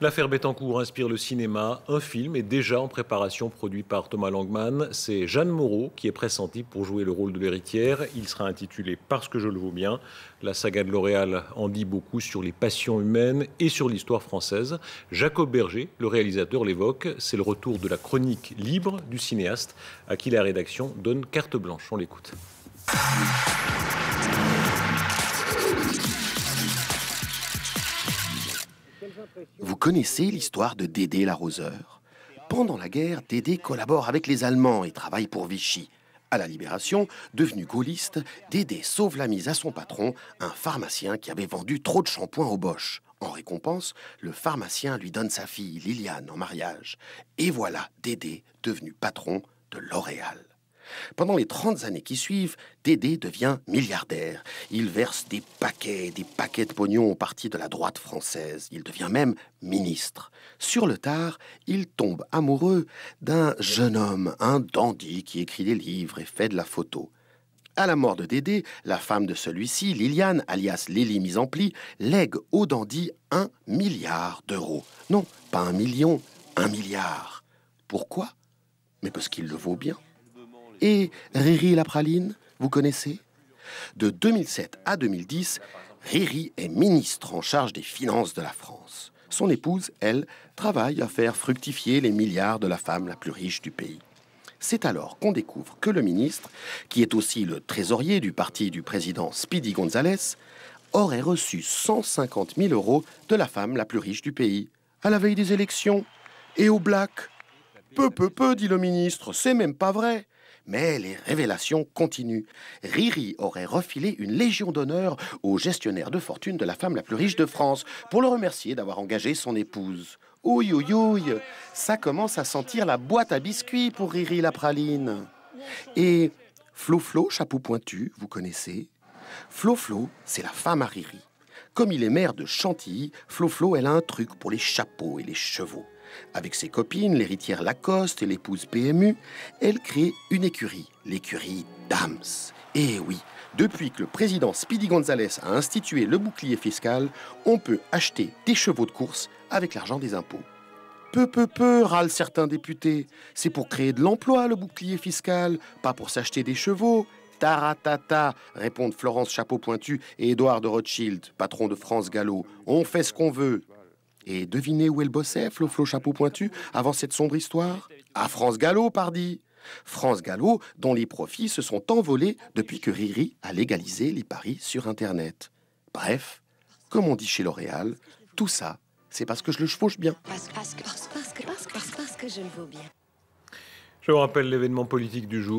L'affaire Bettencourt inspire le cinéma. Un film est déjà en préparation, produit par Thomas Langman. C'est Jeanne Moreau qui est pressentie pour jouer le rôle de l'héritière. Il sera intitulé Parce que je le vaux bien. La saga de L'Oréal en dit beaucoup sur les passions humaines et sur l'histoire française. Jacob Berger, le réalisateur, l'évoque. C'est le retour de la chronique libre du cinéaste, à qui la rédaction donne carte blanche. On l'écoute. Vous connaissez l'histoire de Dédé l'arroseur? Pendant la guerre, Dédé collabore avec les Allemands et travaille pour Vichy. À la Libération, devenu gaulliste, Dédé sauve la mise à son patron, un pharmacien qui avait vendu trop de shampoing au Bosch. En récompense, le pharmacien lui donne sa fille, Liliane, en mariage. Et voilà Dédé devenu patron de L'Oréal. Pendant les 30 années qui suivent, Dédé devient milliardaire. Il verse des paquets de pognon au parti de la droite française. Il devient même ministre. Sur le tard, il tombe amoureux d'un jeune homme, un dandy qui écrit des livres et fait de la photo. À la mort de Dédé, la femme de celui-ci, Liliane, alias Lily Mise en Pli, lègue au dandy 1 milliard d'euros. Non, pas 1 million, 1 milliard. Pourquoi? Mais parce qu'il le vaut bien. Et Riri la praline, vous connaissez? De 2007 à 2010, Riri est ministre en charge des finances de la France. Son épouse, elle, travaille à faire fructifier les milliards de la femme la plus riche du pays. C'est alors qu'on découvre que le ministre, qui est aussi le trésorier du parti du président Speedy González, aurait reçu 150 000 euros de la femme la plus riche du pays, à la veille des élections. Et au black. Peu, dit le ministre, c'est même pas vrai. Mais les révélations continuent. Riri aurait refilé une légion d'honneur au gestionnaire de fortune de la femme la plus riche de France pour le remercier d'avoir engagé son épouse. Ouïe, ouïe, ouïe, ça commence à sentir la boîte à biscuits pour Riri la praline. Et Flo-Flo, chapeau pointu, vous connaissez? Flo-Flo, c'est la femme à Riri. Comme il est maire de Chantilly, Flo-Flo, elle a un truc pour les chapeaux et les chevaux. Avec ses copines, l'héritière Lacoste et l'épouse PMU, elle crée une écurie, l'écurie Dams. Et oui, depuis que le président Speedy González a institué le bouclier fiscal, on peut acheter des chevaux de course avec l'argent des impôts. Peu, râlent certains députés. C'est pour créer de l'emploi, le bouclier fiscal, pas pour s'acheter des chevaux. Taratata, répondent Florence Chapeau Pointu et Édouard de Rothschild, patron de France Gallo. On fait ce qu'on veut. Et devinez où elle bossait, Flo-Flo Chapeau Pointu, avant cette sombre histoire? À France Gallo, pardi. France Gallo, dont les profits se sont envolés depuis que Riri a légalisé les paris sur Internet. Bref, comme on dit chez L'Oréal, tout ça, c'est parce que je le chevauche bien. Parce que je le vaux bien. Je vous rappelle l'événement politique du jour.